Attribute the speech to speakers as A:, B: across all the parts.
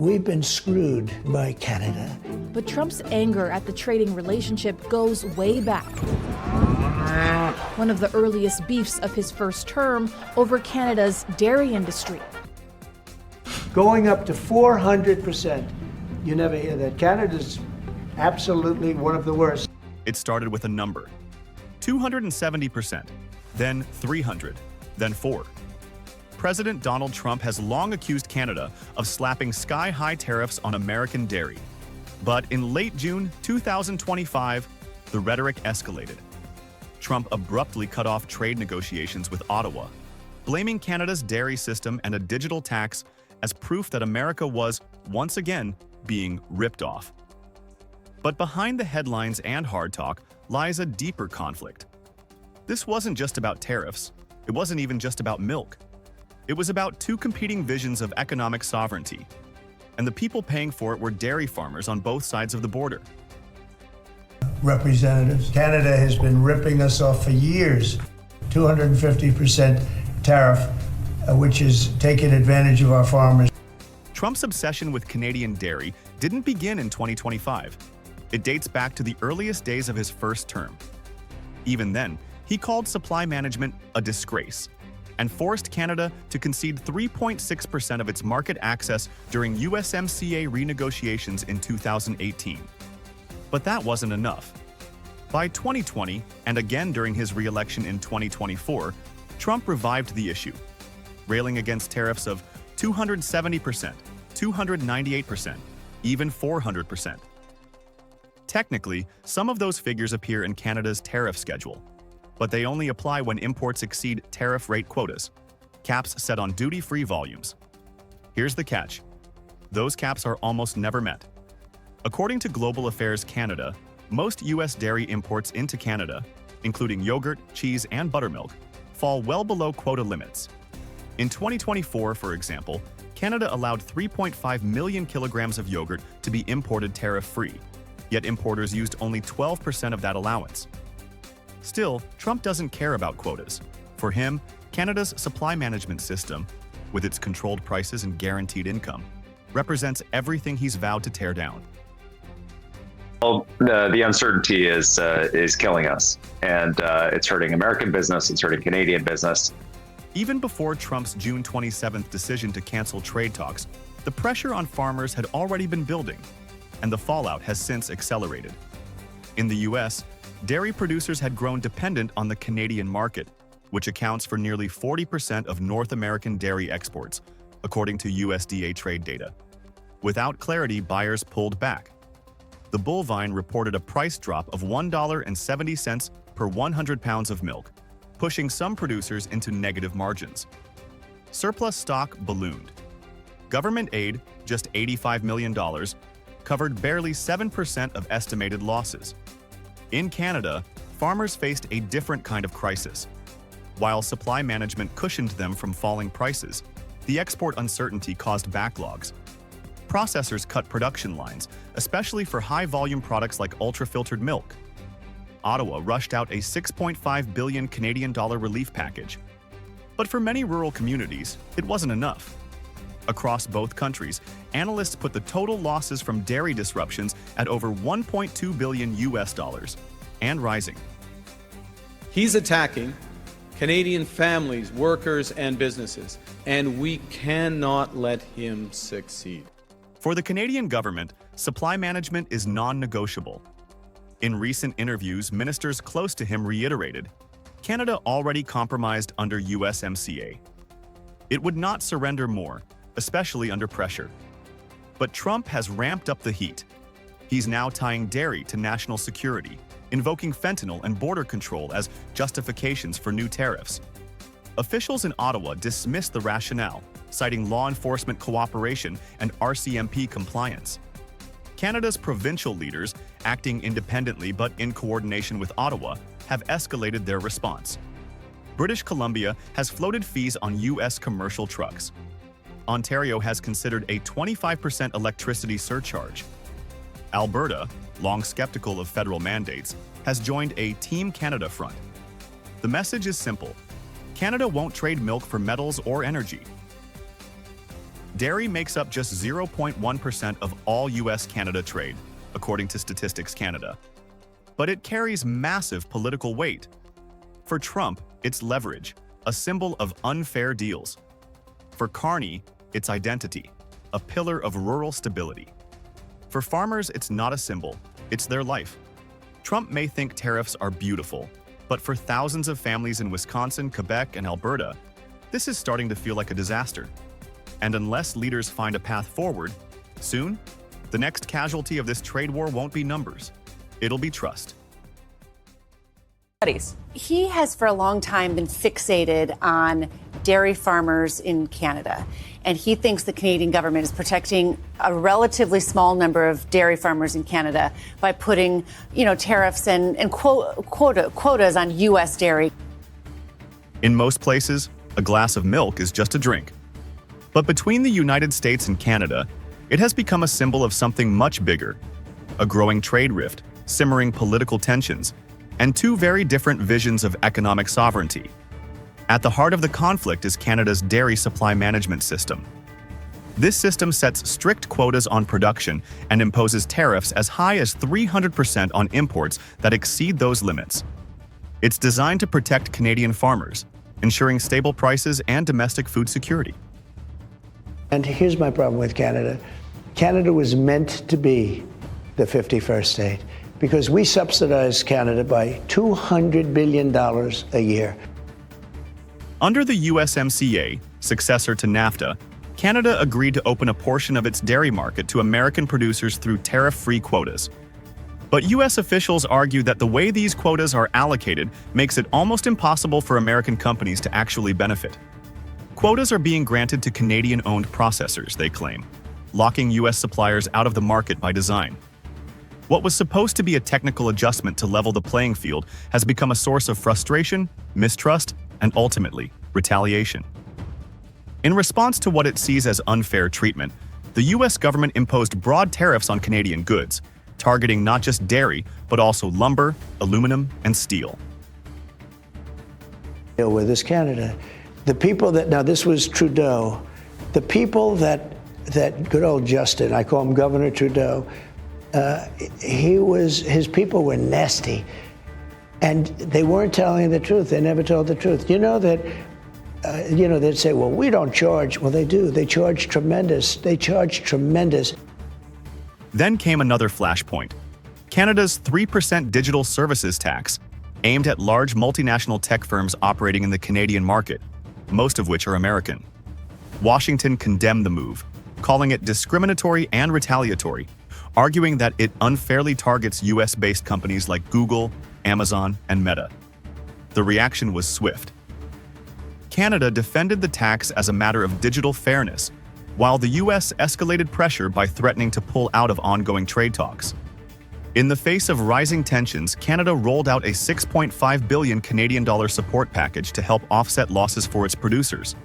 A: We've been screwed by Canada.
B: But Trump's anger at the trading relationship goes way back. One of the earliest beefs of his first term over Canada's dairy industry.
A: Going up to 400%. You never hear that. Canada's absolutely one of the worst.
C: It started with a number, 270%, then 300, then 4. President Donald Trump has long accused Canada of slapping sky-high tariffs on American dairy. But in late June 2025, the rhetoric escalated. Trump abruptly cut off trade negotiations with Ottawa, blaming Canada's dairy system and a digital tax as proof that America was, once again, being ripped off. But behind the headlines and hard talk lies a deeper conflict. This wasn't just about tariffs. It wasn't even just about milk. It was about two competing visions of economic sovereignty, and the people paying for it were dairy farmers on both sides of the border.
A: Representatives, Canada has been ripping us off for years. 250% tariff, which is taking advantage of our farmers.
C: Trump's obsession with Canadian dairy didn't begin in 2025. It dates back to the earliest days of his first term. Even then, he called supply management a disgrace and forced Canada to concede 3.6% of its market access during USMCA renegotiations in 2018. But that wasn't enough. By 2020, and again during his re-election in 2024, Trump revived the issue, railing against tariffs of 270%, 298%, even 400%. Technically, some of those figures appear in Canada's tariff schedule, but they only apply when imports exceed tariff rate quotas, caps set on duty-free volumes. Here's the catch. Those caps are almost never met. According to Global Affairs Canada, most U.S. dairy imports into Canada, including yogurt, cheese, and buttermilk, fall well below quota limits. In 2024, for example, Canada allowed 3.5 million kilograms of yogurt to be imported tariff-free, yet importers used only 12% of that allowance. Still, Trump doesn't care about quotas. For him, Canada's supply management system, with its controlled prices and guaranteed income, represents everything he's vowed to tear down.
D: Well, the uncertainty is killing us, and it's hurting American business, it's hurting Canadian business.
C: Even before Trump's June 27th decision to cancel trade talks, the pressure on farmers had already been building, and the fallout has since accelerated. In the U.S., dairy producers had grown dependent on the Canadian market, which accounts for nearly 40% of North American dairy exports, according to USDA trade data. Without clarity, buyers pulled back. The Bullvine reported a price drop of $1.70 per 100 pounds of milk, pushing some producers into negative margins. Surplus stock ballooned. Government aid, just $85 million, covered barely 7% of estimated losses. In Canada, farmers faced a different kind of crisis. While supply management cushioned them from falling prices, the export uncertainty caused backlogs. Processors cut production lines, especially for high-volume products like ultra-filtered milk. Ottawa rushed out a $6.5 billion Canadian dollar relief package. But for many rural communities, it wasn't enough. Across both countries, analysts put the total losses from dairy disruptions at over $1.2 billion and rising.
E: He's attacking Canadian families, workers, and businesses, and we cannot let him succeed.
C: For the Canadian government, supply management is non-negotiable. In recent interviews, ministers close to him reiterated, Canada already compromised under USMCA. It would not surrender more, especially under pressure. But Trump has ramped up the heat. He's now tying dairy to national security, invoking fentanyl and border control as justifications for new tariffs. Officials in Ottawa dismissed the rationale, citing law enforcement cooperation and RCMP compliance. Canada's provincial leaders, acting independently but in coordination with Ottawa, have escalated their response. British Columbia has floated fees on U.S. commercial trucks. Ontario has considered a 25% electricity surcharge. Alberta, long skeptical of federal mandates, has joined a Team Canada front. The message is simple. Canada won't trade milk for metals or energy. dairy makes up just 0.1% of all US-Canada trade, according to Statistics Canada. But it carries massive political weight. For Trump, it's leverage, a symbol of unfair deals. For Carney, it's identity, a pillar of rural stability. For farmers, it's not a symbol, it's their life. Trump may think tariffs are beautiful, but for thousands of families in Wisconsin, Quebec, and Alberta, this is starting to feel like a disaster. And unless leaders find a path forward, soon, the next casualty of this trade war won't be numbers. It'll be trust.
F: He has for a long time been fixated on dairy farmers in Canada. And he thinks the Canadian government is protecting a relatively small number of dairy farmers in Canada by putting, tariffs and quotas on U.S. dairy.
C: In most places, a glass of milk is just a drink. But between the United States and Canada, it has become a symbol of something much bigger: a growing trade rift, simmering political tensions, and two very different visions of economic sovereignty. At the heart of the conflict is Canada's dairy supply management system. This system sets strict quotas on production and imposes tariffs as high as 300% on imports that exceed those limits. It's designed to protect Canadian farmers, ensuring stable prices and domestic food security.
A: And here's my problem with Canada. Canada was meant to be the 51st state because we subsidize Canada by $200 billion a year.
C: Under the USMCA, successor to NAFTA, Canada agreed to open a portion of its dairy market to American producers through tariff-free quotas. But U.S. officials argue that the way these quotas are allocated makes it almost impossible for American companies to actually benefit. Quotas are being granted to Canadian-owned processors, they claim, locking U.S. suppliers out of the market by design. What was supposed to be a technical adjustment to level the playing field has become a source of frustration, mistrust, and ultimately, retaliation. In response to what it sees as unfair treatment, the U.S. government imposed broad tariffs on Canadian goods, targeting not just dairy, but also lumber, aluminum, and steel.
A: Deal with is Canada. The people that, now this was Trudeau, the people that good old Justin, I call him Governor Trudeau, his people were nasty. And they weren't telling the truth. They never told the truth. You know that, they'd say, well, we don't charge. Well, they do. They charge tremendous. They charge tremendous.
C: Then came another flashpoint: Canada's 3% digital services tax, aimed at large multinational tech firms operating in the Canadian market, most of which are American. Washington condemned the move, calling it discriminatory and retaliatory, arguing that it unfairly targets US-based companies like Google, Amazon, and Meta. The reaction was swift. Canada defended the tax as a matter of digital fairness, while the US escalated pressure by threatening to pull out of ongoing trade talks. In the face of rising tensions, Canada rolled out a $6.5 billion Canadian dollar support package to help offset losses for its producers.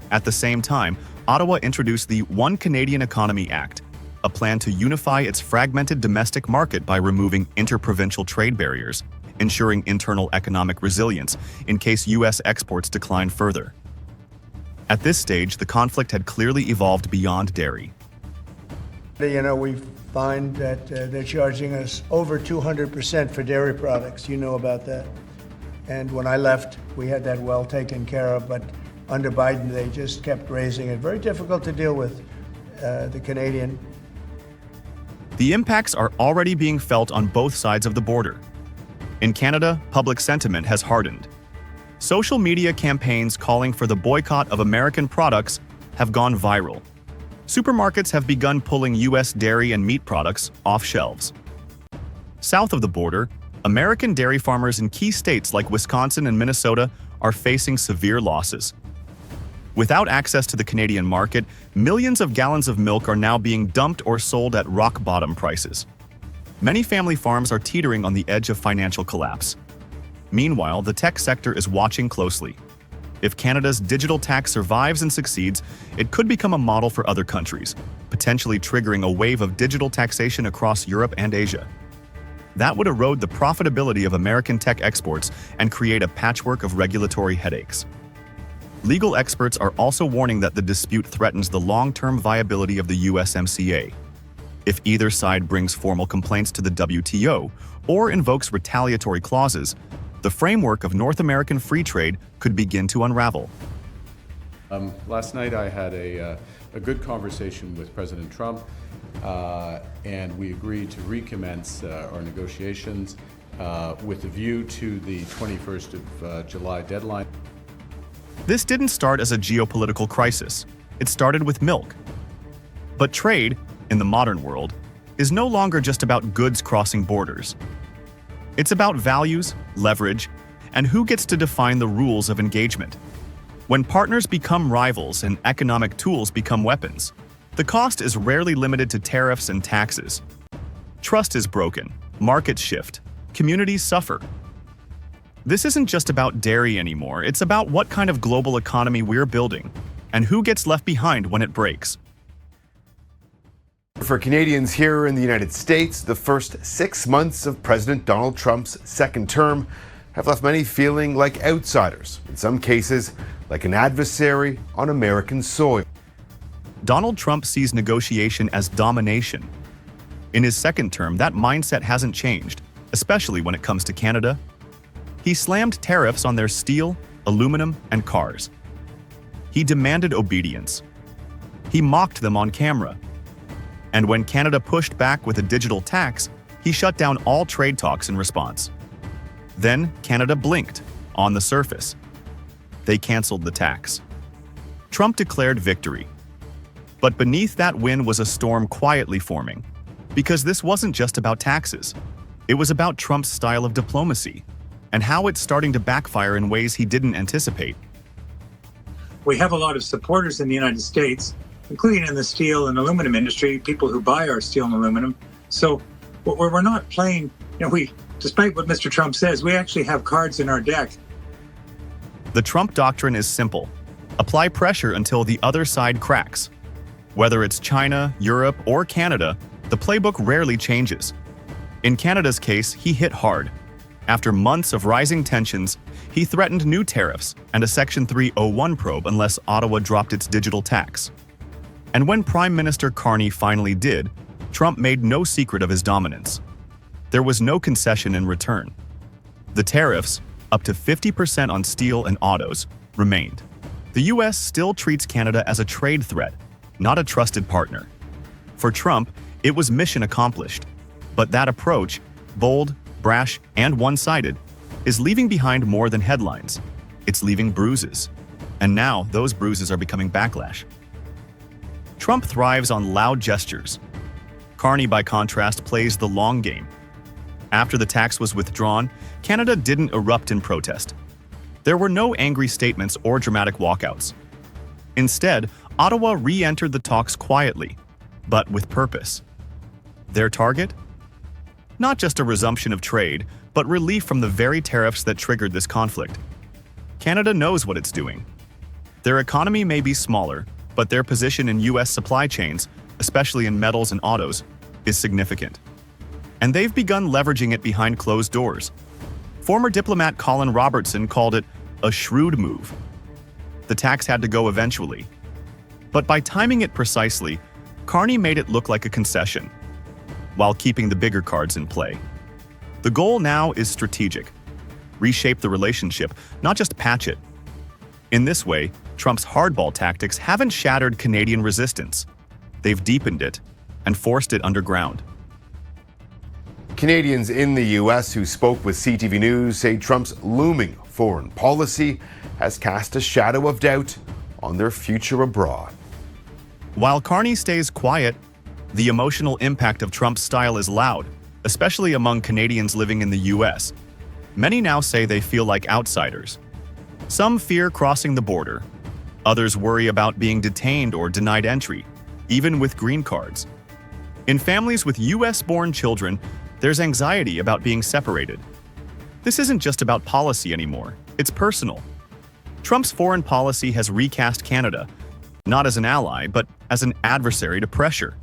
C: At the same time, Ottawa introduced the One Canadian Economy Act, a plan to unify its fragmented domestic market by removing interprovincial trade barriers, ensuring internal economic resilience in case U.S. exports decline further. At this stage, the conflict had clearly evolved beyond dairy.
A: We find that they're charging us over 200% for dairy products. You know about that. And when I left, we had that well taken care of, but under Biden, they just kept raising it. Very difficult to deal with the Canadian.
C: The impacts are already being felt on both sides of the border. In Canada, public sentiment has hardened. Social media campaigns calling for the boycott of American products have gone viral. Supermarkets have begun pulling U.S. dairy and meat products off shelves. South of the border, American dairy farmers in key states like Wisconsin and Minnesota are facing severe losses. Without access to the Canadian market, millions of gallons of milk are now being dumped or sold at rock-bottom prices. Many family farms are teetering on the edge of financial collapse. Meanwhile, the tech sector is watching closely. If Canada's digital tax survives and succeeds, it could become a model for other countries, potentially triggering a wave of digital taxation across Europe and Asia. That would erode the profitability of American tech exports and create a patchwork of regulatory headaches. legal experts are also warning that the dispute threatens the long-term viability of the USMCA. If either side brings formal complaints to the WTO or invokes retaliatory clauses, the framework of North American free trade could begin to unravel.
G: Last night I had a good conversation with President Trump, and we agreed to recommence our negotiations with a view to the 21st of July deadline.
C: This didn't start as a geopolitical crisis. It started with milk. But trade, in the modern world, is no longer just about goods crossing borders. It's about values, leverage, and who gets to define the rules of engagement. When partners become rivals and economic tools become weapons, the cost is rarely limited to tariffs and taxes. Trust is broken, markets shift, communities suffer. This isn't just about dairy anymore, it's about what kind of global economy we're building and who gets left behind when it breaks.
H: For Canadians here in the United States, the first 6 months of President Donald Trump's second term have left many feeling like outsiders, in some cases, like an adversary on American soil.
C: Donald Trump sees negotiation as domination. In his second term, that mindset hasn't changed, especially when it comes to Canada. He slammed tariffs on their steel, aluminum, and cars. He demanded obedience. He mocked them on camera. And when Canada pushed back with a digital tax, he shut down all trade talks in response. Then Canada blinked, on the surface. They canceled the tax. Trump declared victory. But beneath that win was a storm quietly forming. Because this wasn't just about taxes. It was about Trump's style of diplomacy, and how it's starting to backfire in ways he didn't anticipate.
I: We have a lot of supporters in the United States, including in the steel and aluminum industry, people who buy our steel and aluminum. So we're not playing, despite what Mr. Trump says, we actually have cards in our deck.
C: The Trump doctrine is simple. Apply pressure until the other side cracks. Whether it's China, Europe, or Canada, the playbook rarely changes. In Canada's case, he hit hard. After months of rising tensions, he threatened new tariffs and a Section 301 probe unless Ottawa dropped its digital tax. And when Prime Minister Carney finally did, Trump made no secret of his dominance. There was no concession in return. The tariffs, up to 50% on steel and autos, remained. The US still treats Canada as a trade threat, not a trusted partner. For Trump, it was mission accomplished. But that approach, bold, brash, and one-sided, is leaving behind more than headlines. It's leaving bruises. And now, those bruises are becoming backlash. Trump thrives on loud gestures. Carney, by contrast, plays the long game. After the tax was withdrawn, Canada didn't erupt in protest. There were no angry statements or dramatic walkouts. Instead, Ottawa re-entered the talks quietly, but with purpose. Their target? Not just a resumption of trade, but relief from the very tariffs that triggered this conflict. Canada knows what it's doing. Their economy may be smaller, but their position in US supply chains, especially in metals and autos, is significant. And they've begun leveraging it behind closed doors. Former diplomat Colin Robertson called it a shrewd move. The tax had to go eventually. But by timing it precisely, Carney made it look like a concession, while keeping the bigger cards in play. The goal now is strategic. Reshape the relationship, not just patch it. In this way, Trump's hardball tactics haven't shattered Canadian resistance. They've deepened it and forced it underground.
H: Canadians in the U.S. who spoke with CTV News say Trump's looming foreign policy has cast a shadow of doubt on their future abroad.
C: While Carney stays quiet, the emotional impact of Trump's style is loud, especially among Canadians living in the U.S. Many now say they feel like outsiders. Some fear crossing the border. Others worry about being detained or denied entry, even with green cards. In families with U.S.-born children, there's anxiety about being separated. This isn't just about policy anymore, it's personal. Trump's foreign policy has recast Canada, not as an ally, but as an adversary to pressure.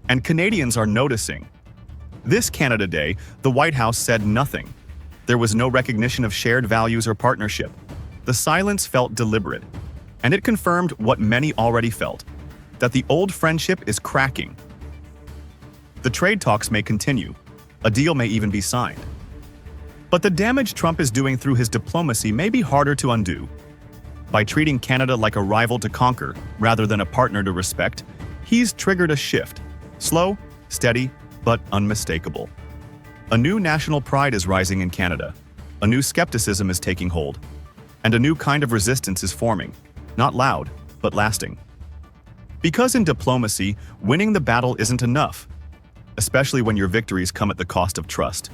C: And Canadians are noticing. This Canada Day, the White House said nothing. There was no recognition of shared values or partnership. The silence felt deliberate. And it confirmed what many already felt, that the old friendship is cracking. The trade talks may continue. A deal may even be signed. But the damage Trump is doing through his diplomacy may be harder to undo. By treating Canada like a rival to conquer rather than a partner to respect, he's triggered a shift. Slow, steady, but unmistakable. A new national pride is rising in Canada. A new skepticism is taking hold. And a new kind of resistance is forming. Not loud, but lasting. Because in diplomacy, winning the battle isn't enough, especially when your victories come at the cost of trust.